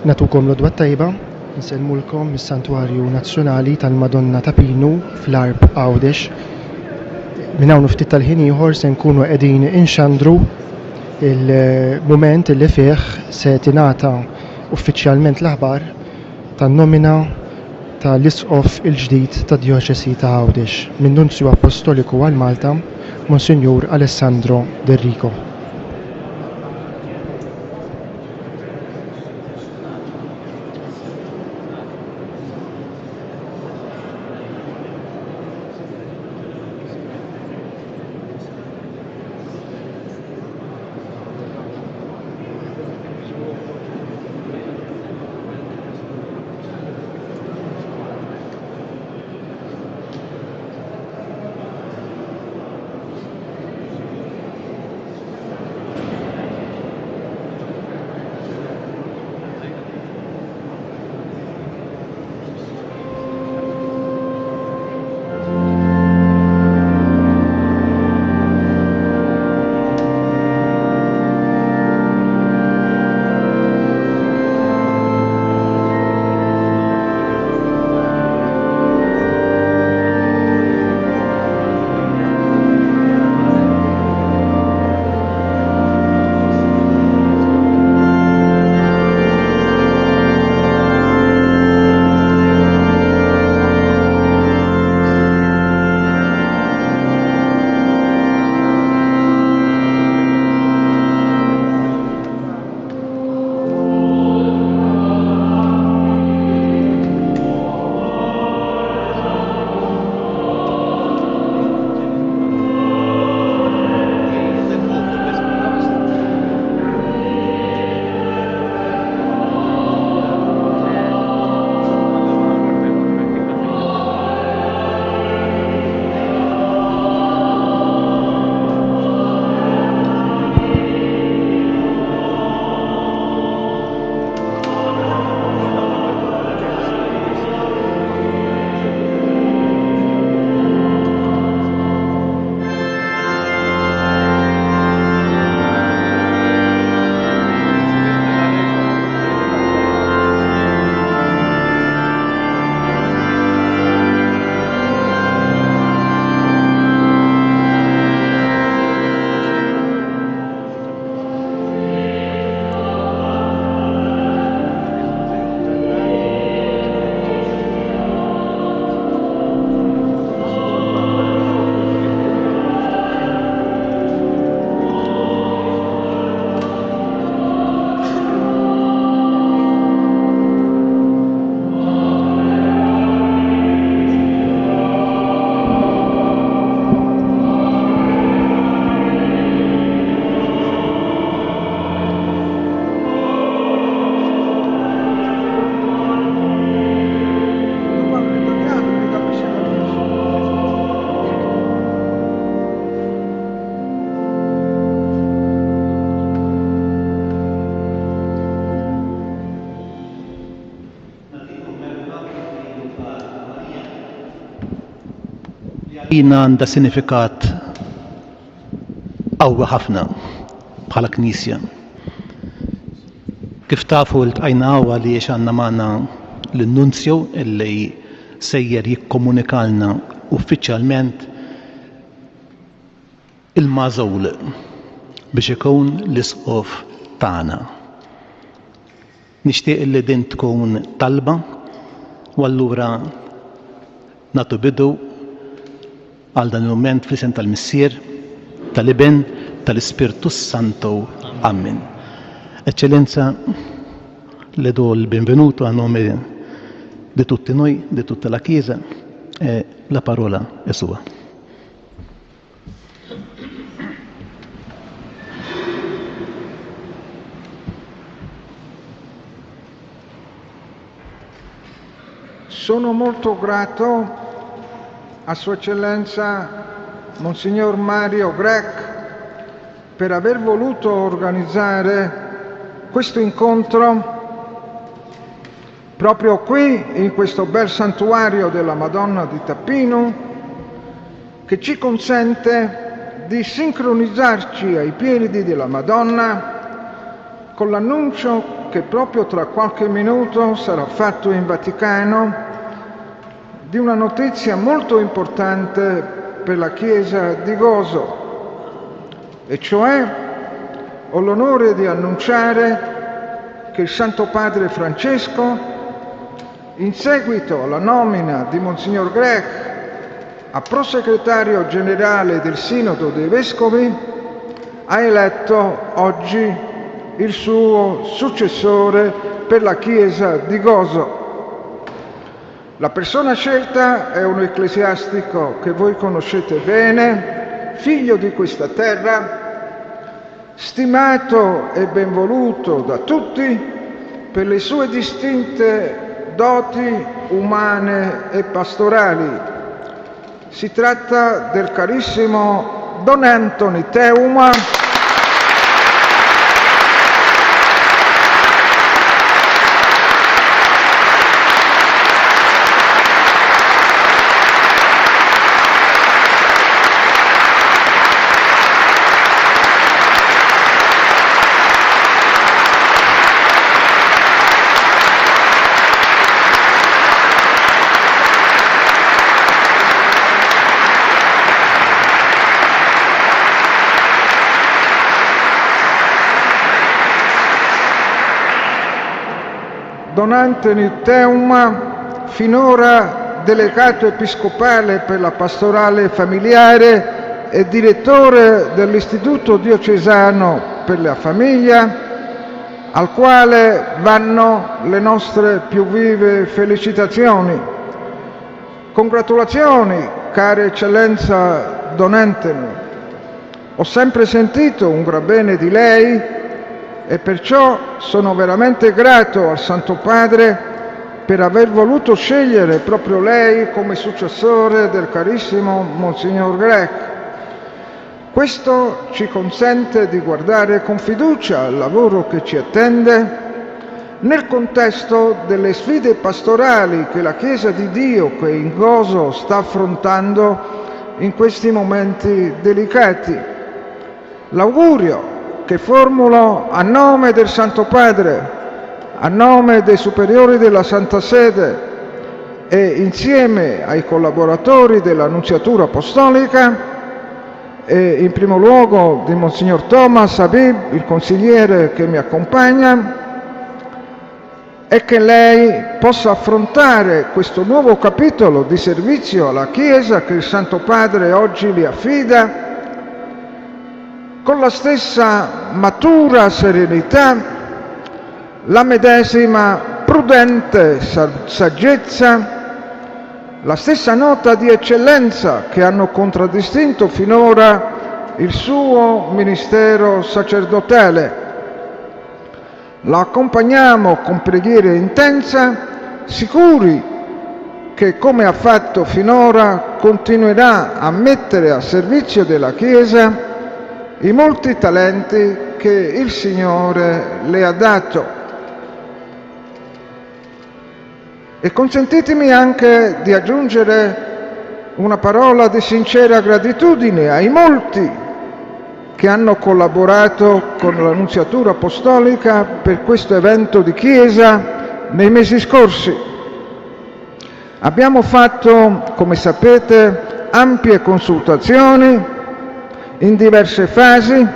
Natukom l-odwa tajba, nsellmulkom mis-Santwarju Nazzjonali tal-Madonna ta' Pinu fl-Arb Għawdex. Minn hawn ftit tal-ħin ieħor se nkunu qegħdin inxandru il-mument li fih se tingħata uffiċjalment l-aħbar tan-nomina tal-Isqof il-ġdid tad-Djoċesi ta' Għawdex min-Nunzju Apostoliku għal Malta, Monsinjur Alessandro Del Rico. Jina għandha sinifikat qawwi ħafna bħala Knisja. Kif tafu ltqajna hawn għaliex għandna magħna l-Nunzju illi sejjer jikkomunikalna uffiċjalment il-magħżul biex ikun l-isqof tagħna. Nixtieq li din tkun talba u allura nagħtu bidu għal dan il-moment fl-isem tal-Missier, tal-Iben, tal-Ispirtu Santo. Amen. Eccellenza, le do il benvenuto a nome di tutti noi, di tutta la Chiesa, e la parola è sua. Sono molto grato a Sua Eccellenza Monsignor Mario Grech per aver voluto organizzare questo incontro proprio qui, in questo bel santuario della Madonna di Tappinu, che ci consente di sincronizzarci ai piedi della Madonna con l'annuncio che proprio tra qualche minuto sarà fatto in Vaticano di una notizia molto importante per la Chiesa di Gozo, e cioè ho l'onore di annunciare che il Santo Padre Francesco, in seguito alla nomina di Monsignor Grech a prosegretario generale del Sinodo dei Vescovi, ha eletto oggi il suo successore per la Chiesa di Gozo. La persona scelta è un ecclesiastico che voi conoscete bene, figlio di questa terra, stimato e benvoluto da tutti per le sue distinte doti umane e pastorali. Si tratta del carissimo Don Anthony Teuma, Don Anthony Teuma, finora delegato episcopale per la pastorale familiare e direttore dell'Istituto diocesano per la famiglia, al quale vanno le nostre più vive felicitazioni. Congratulazioni, cara eccellenza Don Anthony. Ho sempre sentito un gran bene di lei e perciò sono veramente grato al Santo Padre per aver voluto scegliere proprio lei come successore del carissimo Monsignor Grech. Questo ci consente di guardare con fiducia al lavoro che ci attende nel contesto delle sfide pastorali che la Chiesa di Dio qui in Gozo sta affrontando in questi momenti delicati. L'augurio che formulo a nome del Santo Padre, a nome dei superiori della Santa Sede e insieme ai collaboratori della Nunziatura Apostolica e in primo luogo di Monsignor Thomas Habib, il consigliere che mi accompagna, è che lei possa affrontare questo nuovo capitolo di servizio alla Chiesa che il Santo Padre oggi le affida con la stessa matura serenità, la medesima prudente saggezza, la stessa nota di eccellenza che hanno contraddistinto finora il suo ministero sacerdotale. La accompagniamo con preghiera intensa, sicuri che, come ha fatto finora, continuerà a mettere a servizio della Chiesa i molti talenti che il Signore le ha dato. E consentitemi anche di aggiungere una parola di sincera gratitudine ai molti che hanno collaborato con la Nunziatura Apostolica per questo evento di Chiesa nei mesi scorsi. Abbiamo fatto, come sapete, ampie consultazioni in diverse fasi,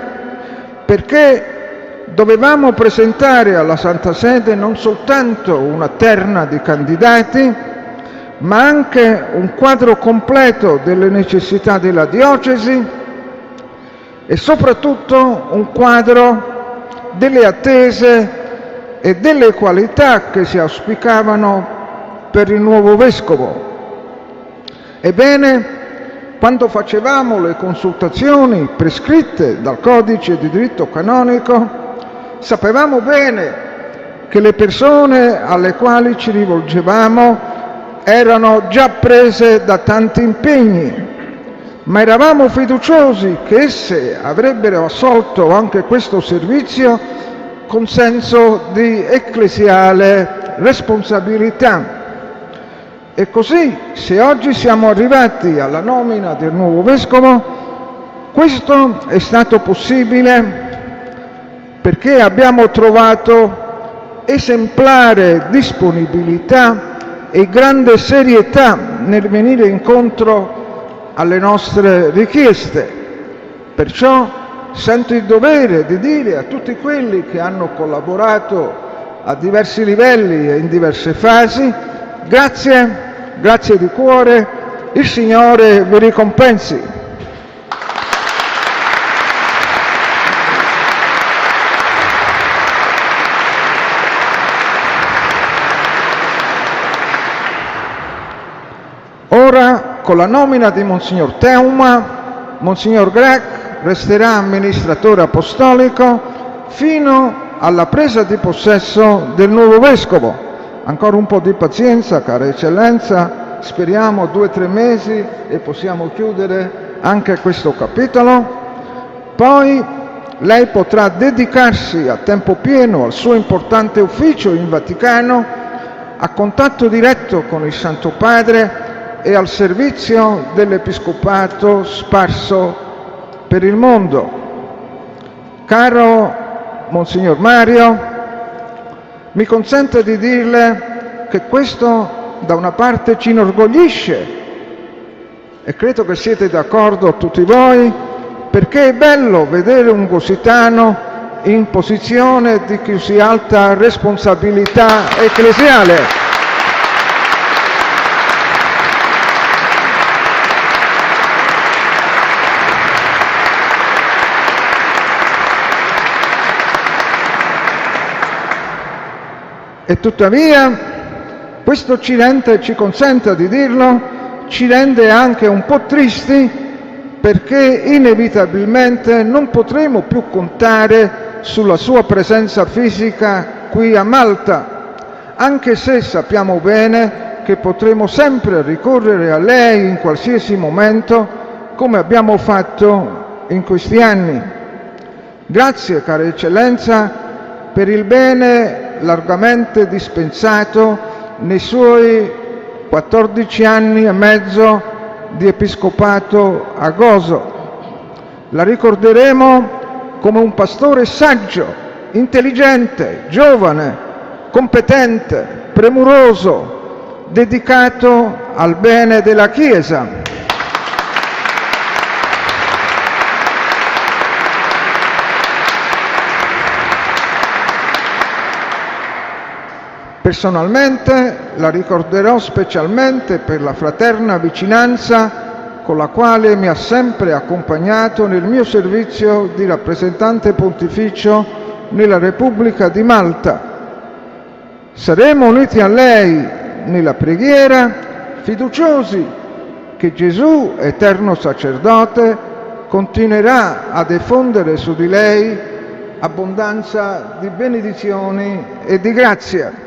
perché dovevamo presentare alla Santa Sede non soltanto una terna di candidati, ma anche un quadro completo delle necessità della diocesi e soprattutto un quadro delle attese e delle qualità che si auspicavano per il nuovo vescovo. Ebbene, quando facevamo le consultazioni prescritte dal Codice di diritto canonico, sapevamo bene che le persone alle quali ci rivolgevamo erano già prese da tanti impegni, ma eravamo fiduciosi che esse avrebbero assolto anche questo servizio con senso di ecclesiale responsabilità. E così, se oggi siamo arrivati alla nomina del nuovo vescovo, questo è stato possibile perché abbiamo trovato esemplare disponibilità e grande serietà nel venire incontro alle nostre richieste. Perciò sento il dovere di dire a tutti quelli che hanno collaborato a diversi livelli e in diverse fasi, grazie, grazie di cuore, il Signore vi ricompensi. Ora, con la nomina di Monsignor Teuma, Monsignor Grech resterà amministratore apostolico fino alla presa di possesso del nuovo vescovo. Ancora un po' di pazienza, cara eccellenza, speriamo 2 o 3 mesi e possiamo chiudere anche questo capitolo. Poi lei potrà dedicarsi a tempo pieno al suo importante ufficio in Vaticano, a contatto diretto con il Santo Padre e al servizio dell'Episcopato sparso per il mondo. Caro Monsignor Mario, mi consenta di dirle che questo da una parte ci inorgoglisce e credo che siete d'accordo tutti voi, perché è bello vedere un gositano in posizione di così alta responsabilità ecclesiale. E tuttavia, questo ci consenta di dirlo, ci rende anche un po' tristi perché inevitabilmente non potremo più contare sulla sua presenza fisica qui a Malta, anche se sappiamo bene che potremo sempre ricorrere a lei in qualsiasi momento, come abbiamo fatto in questi anni. Grazie, cara eccellenza, per il bene largamente dispensato nei suoi 14 anni e mezzo di episcopato a Gozo. La ricorderemo come un pastore saggio, intelligente, giovane, competente, premuroso, dedicato al bene della Chiesa. Personalmente la ricorderò specialmente per la fraterna vicinanza con la quale mi ha sempre accompagnato nel mio servizio di rappresentante pontificio nella Repubblica di Malta. Saremo uniti a lei nella preghiera, fiduciosi che Gesù, eterno sacerdote, continuerà a diffondere su di lei abbondanza di benedizioni e di grazia.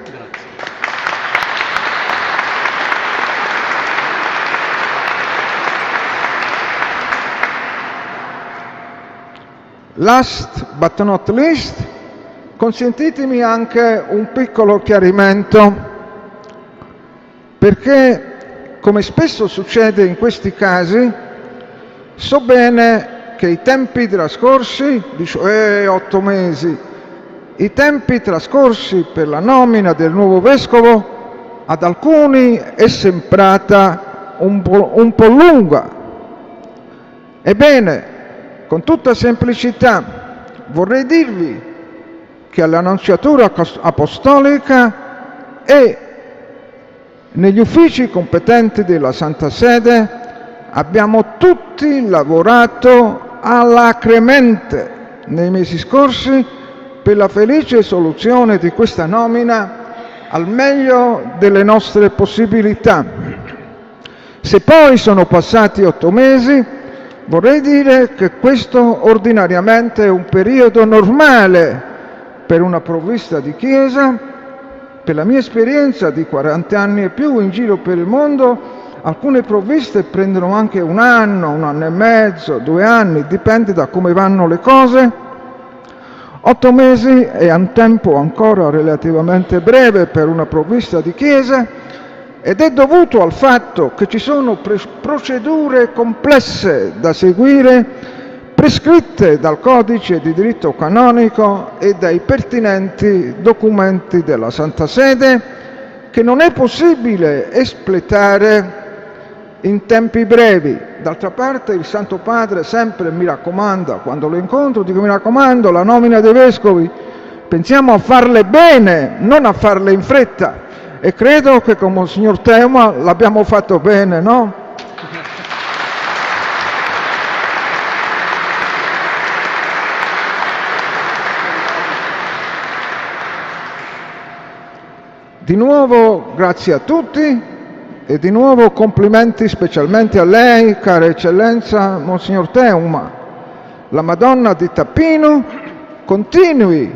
Last but not least, consentitemi anche un piccolo chiarimento, perché, come spesso succede in questi casi, so bene che i tempi trascorsi, dico 8 mesi, i tempi trascorsi per la nomina del nuovo vescovo ad alcuni è sembrata un po' lunga. Ebbene, con tutta semplicità vorrei dirvi che all'annunciatura apostolica e negli uffici competenti della Santa Sede abbiamo tutti lavorato alacremente nei mesi scorsi per la felice soluzione di questa nomina al meglio delle nostre possibilità. Se poi sono passati 8 mesi, vorrei dire che questo ordinariamente è un periodo normale per una provvista di chiesa. Per la mia esperienza di 40 anni e più in giro per il mondo, alcune provviste prendono anche 1 anno, 1 anno e mezzo, 2 anni, dipende da come vanno le cose. 8 mesi è un tempo ancora relativamente breve per una provvista di chiesa, ed è dovuto al fatto che ci sono procedure complesse da seguire prescritte dal codice di diritto canonico e dai pertinenti documenti della Santa Sede, che non è possibile espletare in tempi brevi. D'altra parte il Santo Padre sempre mi raccomanda, quando lo incontro, dico: mi raccomando, la nomina dei vescovi pensiamo a farle bene, non a farle in fretta, e credo che con Monsignor Teuma l'abbiamo fatto bene, no? Di nuovo grazie a tutti e di nuovo complimenti specialmente a lei, cara eccellenza Monsignor Teuma. La Madonna di Tappino continui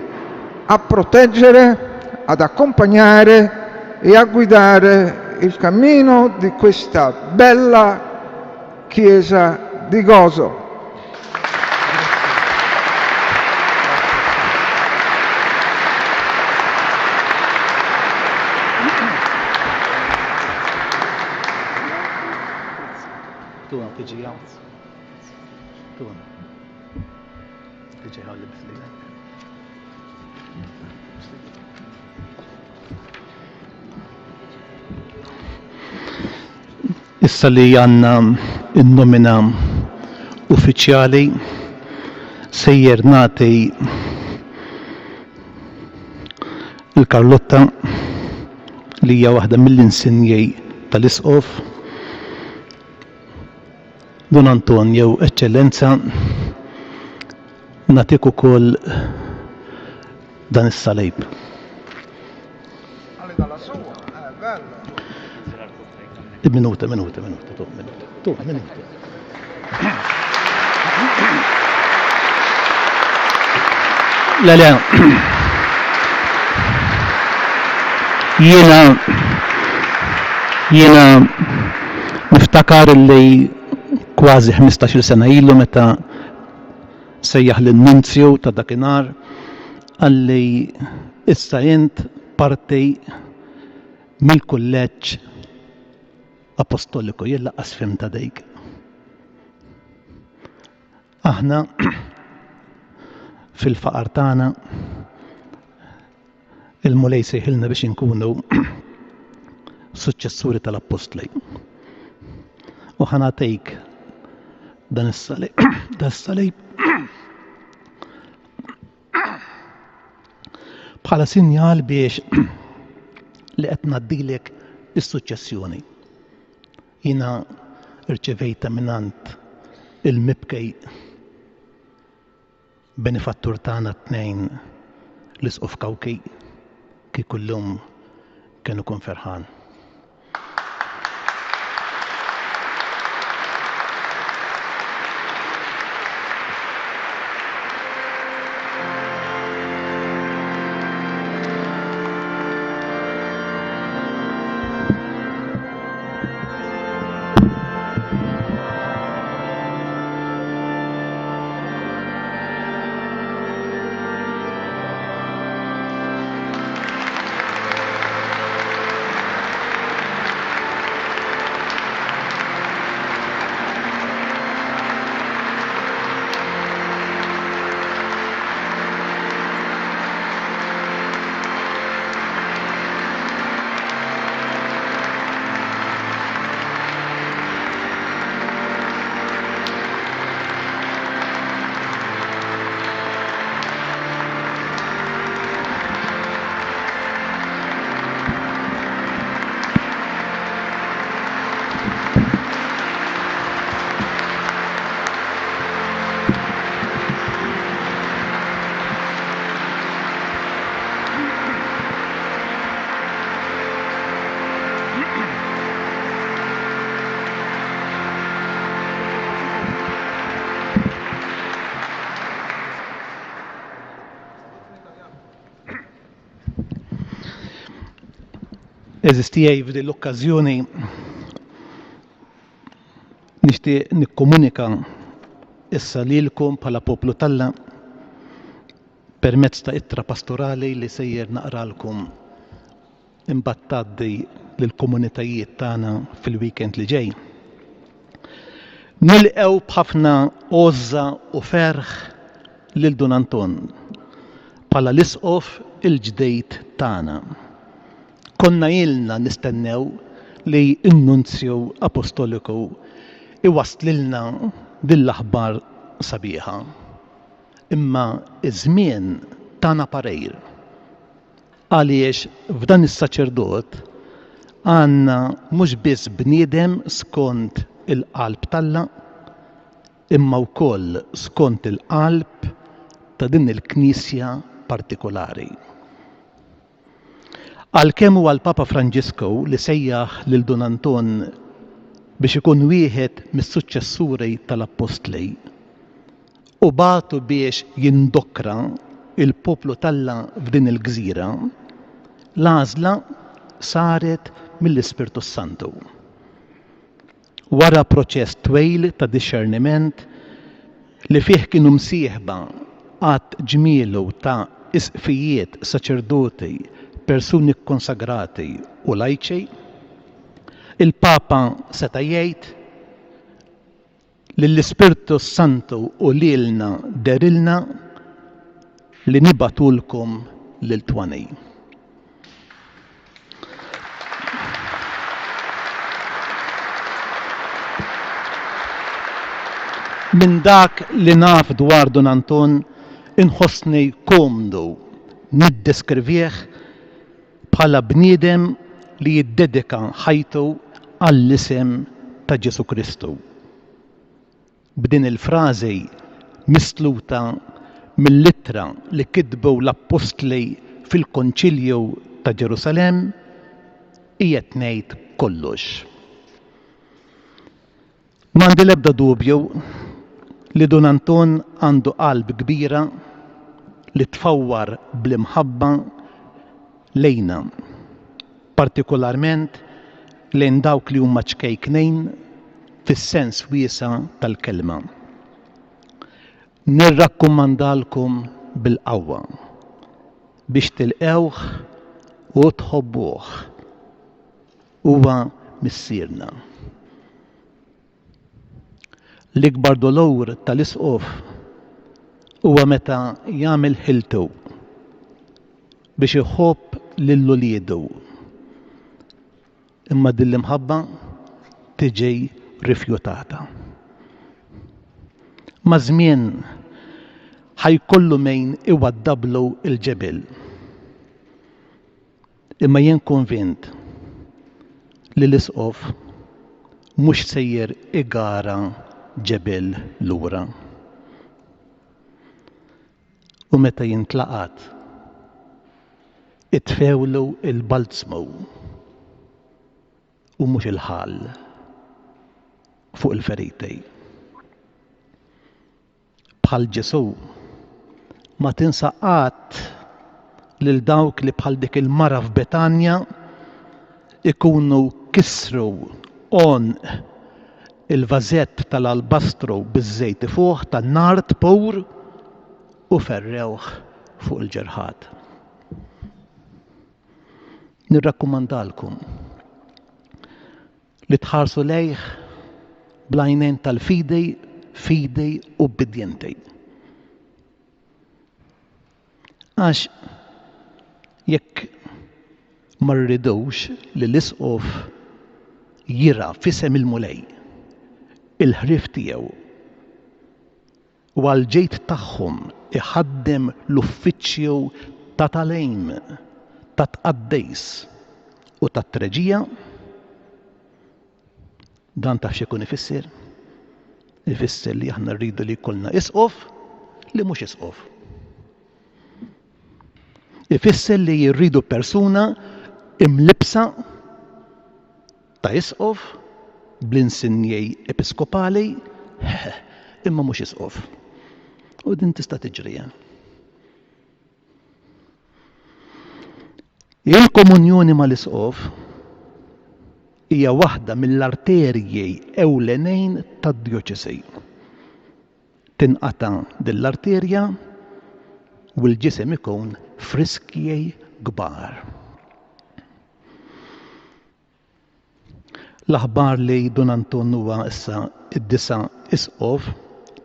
a proteggere, ad accompagnare e a guidare il cammino di questa bella Chiesa di Gozo. Issa li għanna il-nomina uffiċjali sejjer nati il-Karlotta li hija waħda mill-insinjej tal-Isqof, Don Antonio Eccellenza, natik ukoll dan is-salib. Minuta. La. Jiena niftakar li kważi 15 sena ilu meta sejjaħ lin-nunzju ta' dakinhar għalli issa int parti mill-kulleġġ apostoliku, jien laqqas fimta dejk. Aħna fil-faqar tagħna il-mulej sejħilna biex inkunu suċċessuri tal-apostoli. U ħanatejk dan is-salib bħala sinjal biex li qed ngħaddilek is-suċċessjoni. Jiena irċevejta minant il-mibkej benifattur tagħna tnejn l-Isqof Kawkej kif kullhom kienu kun ferħan. Eżistijaj f'din l-okkażjoni nixtieq nikkomunika issa lilkom bħala poplu Talla permezz ta' ittra pastorali li sejjer naqralkom imbagħad tgħaddi lill-komunitajiet tagħna fil-weekend li ġej. Nilqew b'ħafna għoża u ferħ lil Don Anton bħala l-isqof il-ġdejt tagħna. Konna ilna nistennew li n-nunzju apostoliku iwaslilna dill-aħbar sabiħa. Imma iż-żmien tagħna parir. Għaliex f'dan is-saċerdot għandna mhux biss bniedem skont il-qalb talla, imma wkoll skont il-qalb ta' din il-Knisja partikolari. Għalkemm huwa l-Papa Franġisku li sejjaħ lil Don Anton biex ikun wieħed mis-suċċessuri tal-Apostli u bagħtu biex jindokra il-poplu talla f'din il-gżira, l-għażla saret mill-Ispirtu Santu. Wara proċess twejl ta' dixxerniment li fih kienu msieħba għadd ġmielu ta' isqfijiet saċerdoti, persuni konsagrati u lajċi, il-Papa seta' jgħid li l-Ispirtu Santu u lilna derilna li nibatulkom lil-twani. Minn dak li naf dwar Don Anton inħossni komdu niddeskrivih bħala bniedem li jiddedika ħajtu għall-isem ta' Ġesu Kristu. B'din il-frażi misluta mill-littra li kitbu l-Apostli fil-Konċilju ta' Ġerusalem qiegħed ngħid kollox. M'għandi l-ebda dubju li Don Anton għandu qalb kbira li tfawwar bl-imħabba lejna, partikolarment lejn dawk li huma ċkejknejn fis-sens wiesa' tal-kelma. Nirrakkumandalkom bil-qawwa biex tilqewh u tħobbuh. Huwa missierna. L-ikbar dolur tal-isqof huwa meta jagħmel ħiltu biex iħobb lill-uliedu. Imma din l-imħabba tiġi rifjutata. Ma' żmien ħajkollu min iwaddablu l-ġebel. Imma jien konvint li l-isqof mhux sejjer igara ġebel lura. U meta jintlaqat itfewlu il-balzmu u mhux il-ħal fuq il-feritej. Bħal Ġesu ma tinsa qatt lil dawk li bħal dik il-mara f'Betanja ikunu kissru il-vażett tal-albastru biż-żejt fuq tan-nard pur u ferrewh fuq il-ġerħat. Nirrakkumandalkom li tħarsu lejh bl-għajnejn tal-fidej, fidej u bidjentej. Għax jekk ma rridux li l-isqof jira fisem il-mulej il-ħrif tiegħu u għal-ġejt tagħhom iħaddem l-uffiċċju ta' talejm, ta' tqaddejs u ta' treġija, dan taf x'ikun ifisser? Ifisser li aħna rridu li jkollna isqof li mhux isqof. Ifisser li jirridu persuna imlibsa ta' isqof bl-insinjej episkopali imma mhux isqof. U din tista' tiġrija. Il-komunjoni mal-isqof hija waħda mill-arterji ewlenejn tad-djoċesi. Tinqata' din l-arterja u l-ġisem ikun friskjej kbar. L-aħbar li Don Anton huwa issa id-disa isqof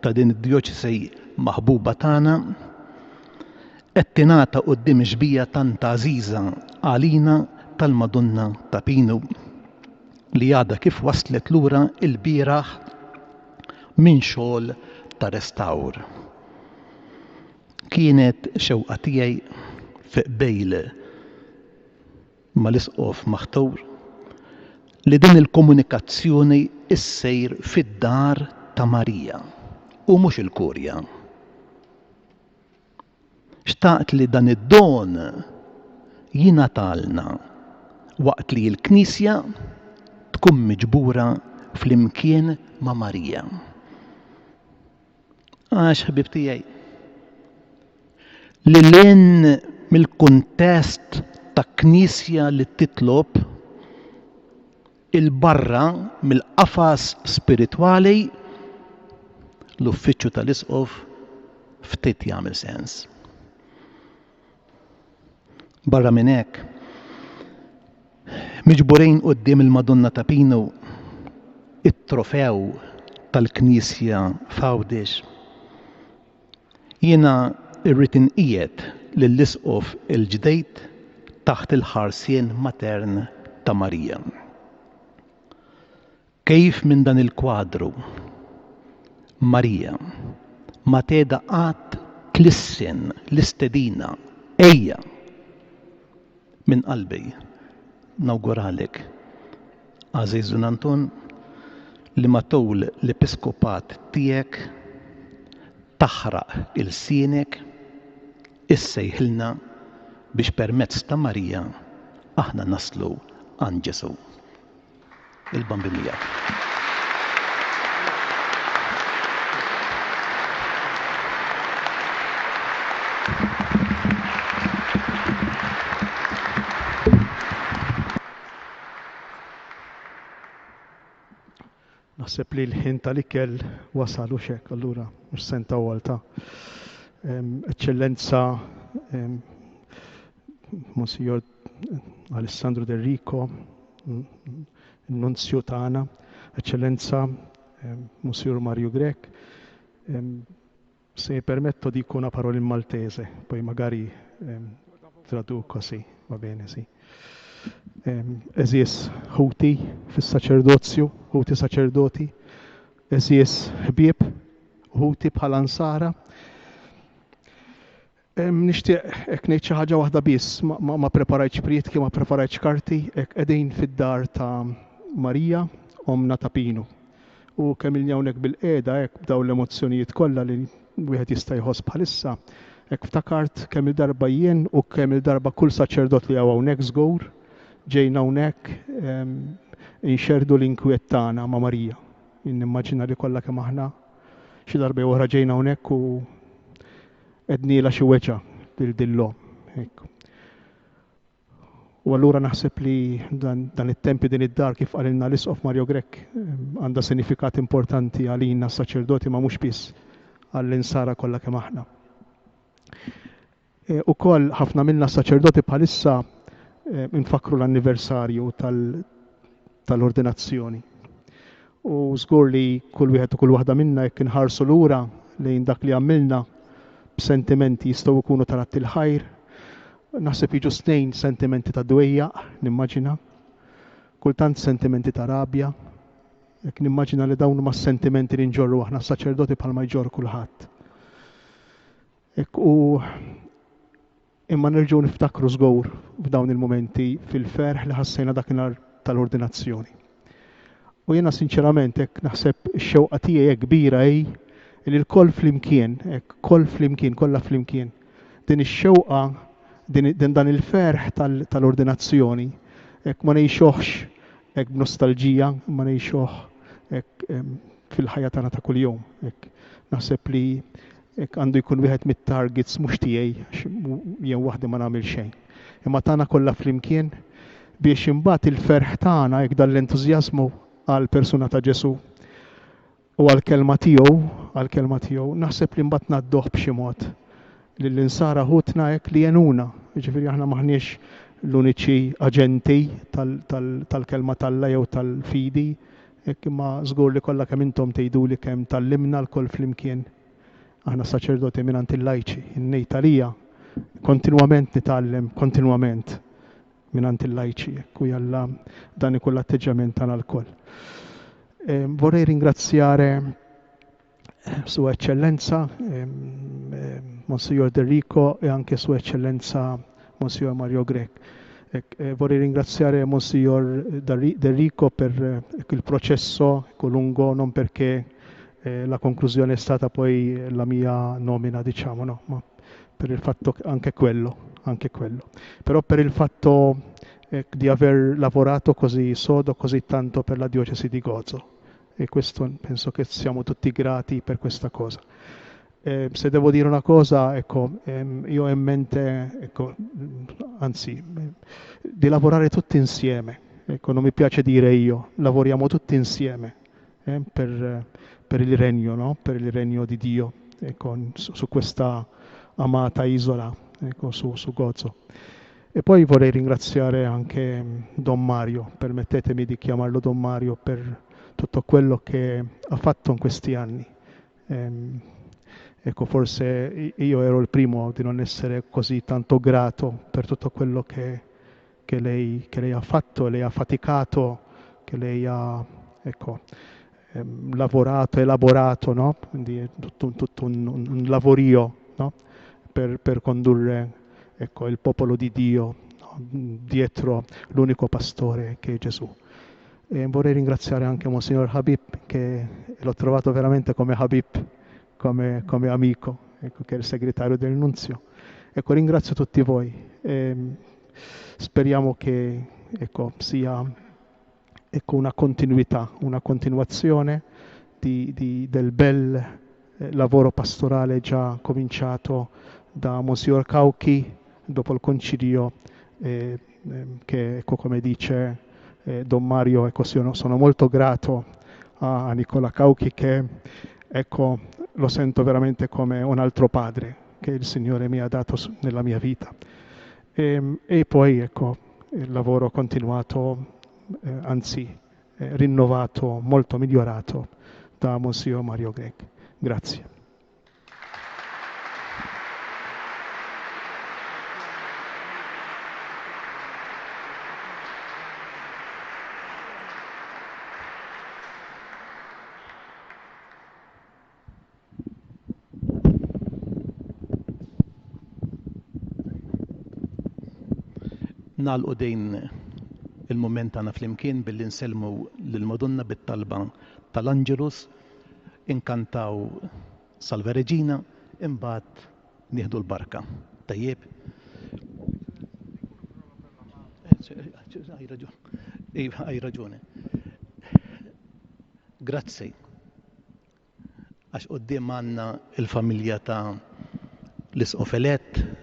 ta' din id-djoċesi maħbuba tagħna qed tingħata quddiem xbija tant għażiża għalina tal-Madonna ta' Pinu li għadha kif waslet lura l-bieraħ minn xogħol ta' restawr. Kienet xewqa tiegħi fi qbejl mal-isqof Maħtur li din il-komunikazzjoni issejr fid-dar ta' Marija u mhux il-kurja. Xtaqt li dan id-don jingħatalna waqt li l-Knisja tkun miġbura flimkien ma' Marija. Għax ħbib tiegħi li lin mill-kuntest ta' Knisja li titlob il-barra mill-qafas spiritwali l-uffiċċju tal-isqof ftit jagħmel sens. Barra minn hekk, miġburin quddiem il-Madonna ta' Pinu it-trofew tal-Knisja f'Għawdex. Jiena irrid inqiegħed lill-isqof il-ġdejd taħt il-ħarsien matern ta' Marija. Kejf minn dan il-kwadru Marija ma teda qatt tlissin l-istedina ejja minn qalbi nawguralek Għażiż Don Anton li matul l-episkopat tiegħek taħraq il-sienek issejħilna biex permezz ta' Marija aħna naslu għand Ġesu. Il-bambinija. Naħseb li l-ħin tal-ikel wasal u xek, allura mhux se ntawwal ta' Eċċellenza Monsignor Alessandro Del Rico, il-Nunzju tagħna, Eċċellenza Monsignor Mario Grek, se mi permetto dico una parola in maltese, poi magari traduco, sì, va bene, sì. Eżies ħuti fis-saċerdozju, ħuti saċerdoti, eżies ħbieb, ħuti bħala ansara. Nixtieq hekk ngħid xi ħaġa waħda biss, ma preparajtx prietki, ma preparajtx karti, hekk qegħdin fid-dar ta' Marija, omna ta' Pinu. U kemm ilni hawnhekk bil-qiegħda hekk b'daw l-emozzjonijiet kollha li wieħed jista' jħoss bħalissa, hekk ftakart kemm il-darba jien u kemm il-darba kull saċerdot li hawnhekk żgur ġejna hawnhekk inxerdu l-inkwiet tagħna ma' Marija. Nimmaġina li kollha kemm aħna xi darba oħra ġejna hawnhekk u qedniela xi weġa' lil dillhom. U allura naħseb li dan it-tempi din id-dar kif qalilna l-isqof Mario Grek għandha sinifikat importanti għalina s-saċerdoti ma mhux biss għall-insara kollha kemm aħna. Ukoll ħafna minna s-saċerdoti bħalissa infakru l-anniversarju tal-ordinazzjoni. U żgur li kull wieħed u kull waħda minna jekk inħarsu lura lejn dak li għamilna b'sentimenti jistgħu jkunu ta' il-ħajr. Naħseb jiġu snejn sentimenti ta' dwejjaq, nimmaġina. Kultant sentimenti ta' rabja. Jekk nimmaġina li dawn huma sentimenti li nġorru aħna s-saċerdoti bħalma jġorru kulħadd. Imma nerġgħu niftakru żgur f'dawn il-momenti fil-ferħ li ħassejna dakinhar tal-ordinazzjoni. U jiena sinċerament hekk naħseb ix-xewqa tiegħi kbira hi li l-koll flimkien, kollha flimkien. Din ix-xewqa, din dan il-ferħ tal-ordinazzjoni, hekk ma ngħixuhx hekk b'nostalġija, ma ngħixuh hekk fil-ħajja tagħna ta' kuljum. Naħseb li għandu jkun wieħed mit-targets mhux tiegħi jew waħda ma nagħmel xejn. Imma tagħna kollha flimkien biex imbagħad il-ferħ tagħna hekk dan l-entużjażmu għall persuna ta' Ġesu u għall-kelma tiegħu, naħseb li mbagħad ngħadduh b'xi mod lill-insara ħutna hekk li jenuna. Jiġifieri aħna maħniex l-uniċi aġenti tal-kelma tal-la jew tal-fidi, imma żgur li kollha kemm intom tgħiduli kemm tallimna l-koll flimkien. Aħna saċerdoti mingħand il-lajċi, in-nejt għalija kontinwament nitgħallem, kontinwament mingħand il-lajċi, u jalla dan ikun l-atteġġament tagħna l-koll. Vorrei ringrazzjare Sua Eccellenza Monsignor De Rico e anche Sua Eccellenza Monsignor Mario Grech. Vorrei ringraziare Monsignor De Rico per il processo lungo, non perché la conclusione è stata poi la mia nomina, diciamo, no, ma per il fatto anche quello. Però per il fatto di aver lavorato così sodo, così tanto per la diocesi di Gozo. E questo penso che siamo tutti grati per questa cosa. Se devo dire una cosa, ecco, io ho in mente, ecco, anzi, di lavorare tutti insieme. Ecco, non mi piace dire io, lavoriamo tutti insieme per il regno, no? Per il regno di Dio, ecco, su questa amata isola, ecco, su Gozo. E poi vorrei ringraziare anche Don Mario, permettetemi di chiamarlo Don Mario, per tutto quello che ha fatto in questi anni. Ecco, forse io ero il primo di non essere così tanto grato per tutto quello che lei ha fatto, lei ha faticato, che lei ha, ecco, lavorato, elaborato, no? Quindi è tutto un lavorio, no? Per condurre, ecco, il popolo di Dio, no? Dietro l'unico pastore che è Gesù. E vorrei ringraziare anche Monsignor Habib, che l'ho trovato veramente come Habib, come amico, ecco, che è il segretario del Nunzio. Ecco, ringrazio tutti voi e speriamo che, ecco, sia, ecco, una continuità, una continuazione del bel lavoro pastorale già cominciato da Monsignor Cauchi dopo il concilio, che, ecco, come dice Don Mario, ecco, sono molto grato a Nicola Cauchi, che, ecco, lo sento veramente come un altro padre che il Signore mi ha dato nella mia vita. E poi, ecco, il lavoro continuato, anzi rinnovato, molto migliorato da Monsignor Mario Grech. Grazie. Nagħlqu dejn il-mument tagħna flimkien billi nsellmu lill-Madonna bit-talba tal-Angelus, inkantaw Salve Regina, imbagħad nieħdu l-barka. Tajjeb? Hai raġuni. Grazzi. Għax quddiem għandna il-familja ta' l-Isqofelet.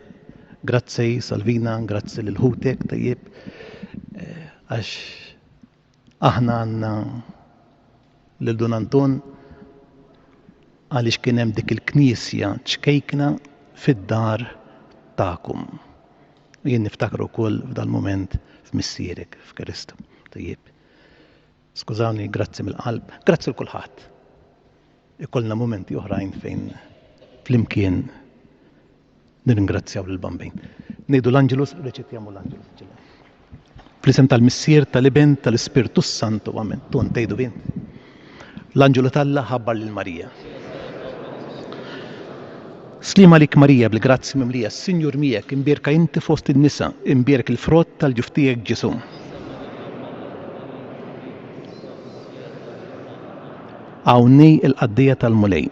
Grazzi Salvina, grazzi l-ħutek, tajjeb, għax aħna għanna l-Don Anton għalix kienem dik il-knisja ċkejkna fid-dar ta'kum. Jien niftakru kol f'dal-moment f'missierek, f'Kristu, tajjeb. Skużawni, grazzi mill-qalb, grazzi l-kulħadd. Ikollna momenti oħrajn fejn flimkien nirringrazzjaw lill-bambin. Ngħidu l-Angelus, reċitjamu l-Angelus. Fl-isem tal-Missier, tal-Iben, tal-Ispirtu Santu, amen. Ton tgħidu bin. L-Anġelu tal-Alla ħabbar lil Marija. Slima lik Marija bil-grazzi mimlija, Sinjur miegħek, imbierka inti fost in-nisa, imbierk il-frott tal-ġuftijek Ġesu. Għawni il-qaddija tal-mulej.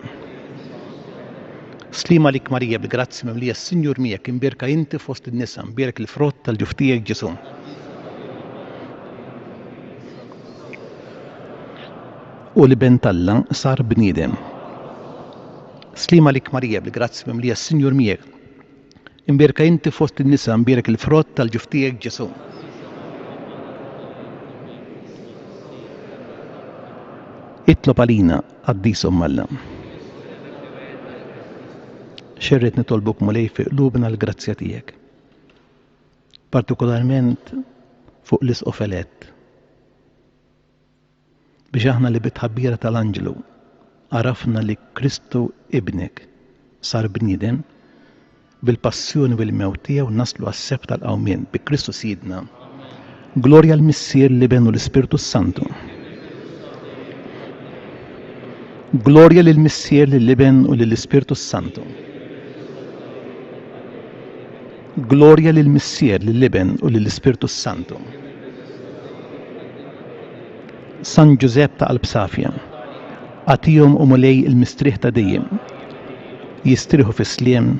Slima lik Marija bil-grazzi mimlija, Sinjur miegħek, imbierka inti fost in-nisa, imbierk il-frott tal-ġuftijek Ġesu. U l-iben tal-Alla sar bniedem. Slima lik Marija bil-grazzi mimlija, Sinjur miegħek, imbierka inti fost in-nisa, imbierk il-frott tal-ġuftijek Ġesu. Itlob għalina qaddis Alla. Xerret nitolbuk mulej fi qlubna l-grazzja tiegħek. partikolarment fuq l-isqofelet. Biex aħna li bitħabbira tal-Anġelu għarafna li Kristu ibnek sar bniedem bil-passjoni bil-mewt tiegħu naslu għas-seb tal-qawmien bi Kristu Sidna. Glorja l-Missier li benu l-Ispirtu Santu. Glorja lill-Missier lill-Iben u lill-Ispirtu Santu. Glorja lill-Missier lill-Iben u lill-Ispirtu Santu. San Giuseppe ta' qalb safja, għatihom u mulej il-mistrieħ ta' dejjem, jistriħu fi sliem.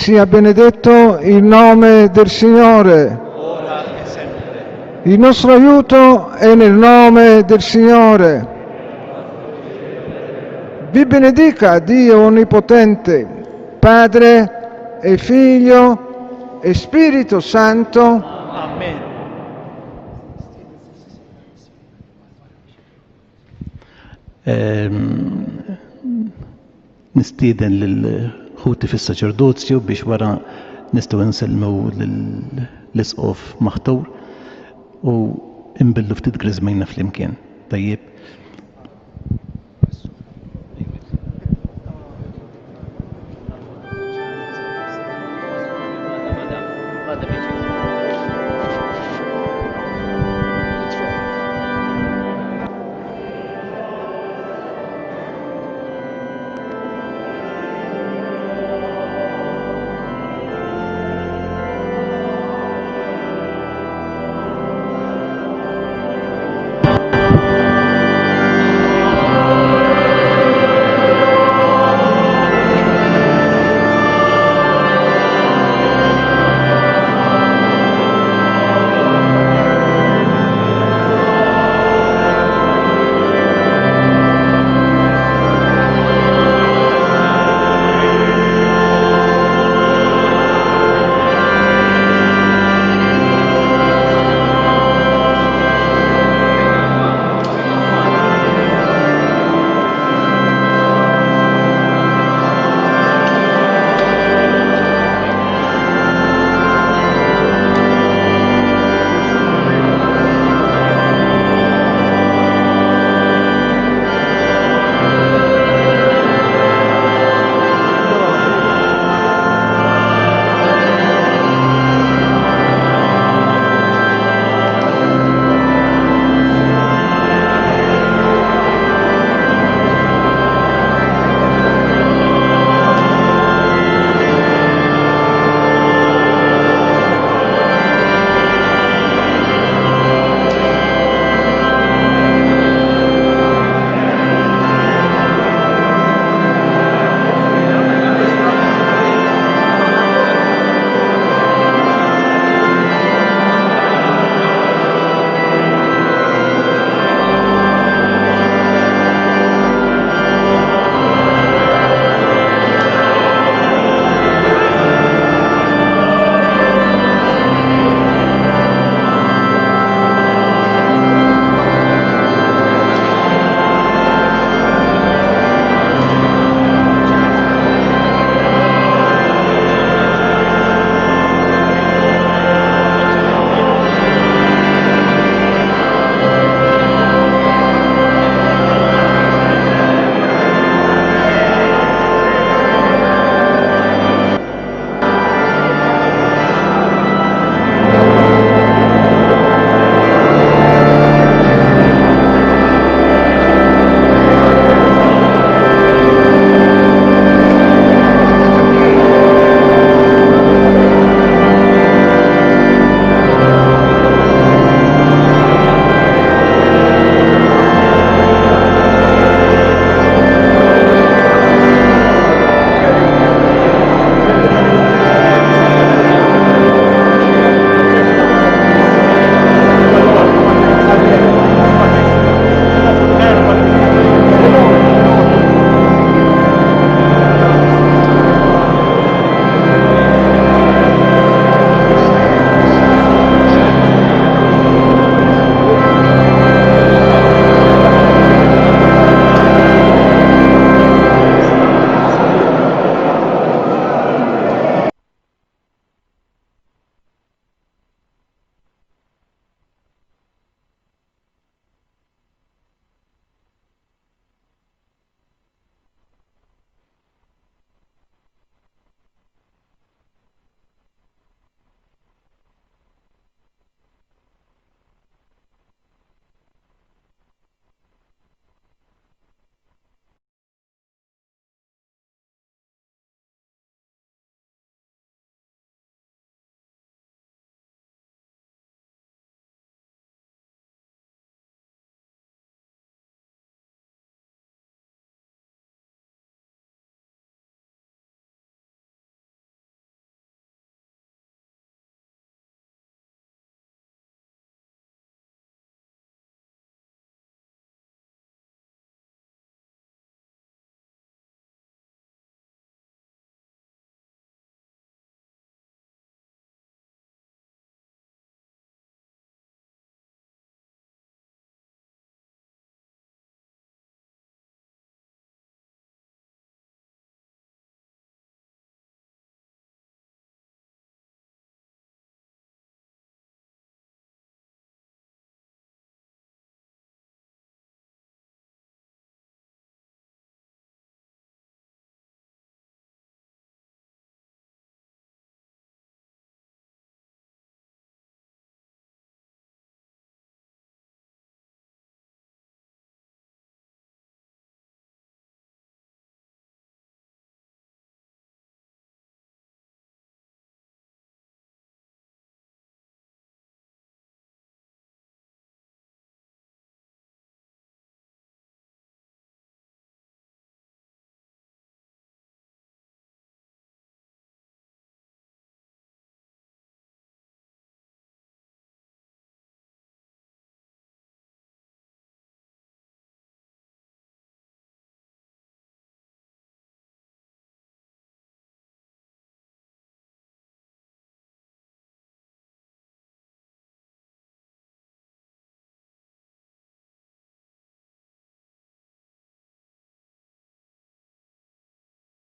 Sia benedetto il nome del Signore. Ora e sempre. Il nostro aiuto è nel nome del Signore. Vi benedica Dio Onnipotente, Padre e Figlio e Spirito Santo. Amen. Nistieden l-ħuti fis-saċerdozju biex wara nistgħu nsellmu l-isqof maħtur u nbillu ftit griżmejna flimkien. Tajjeb. Vada,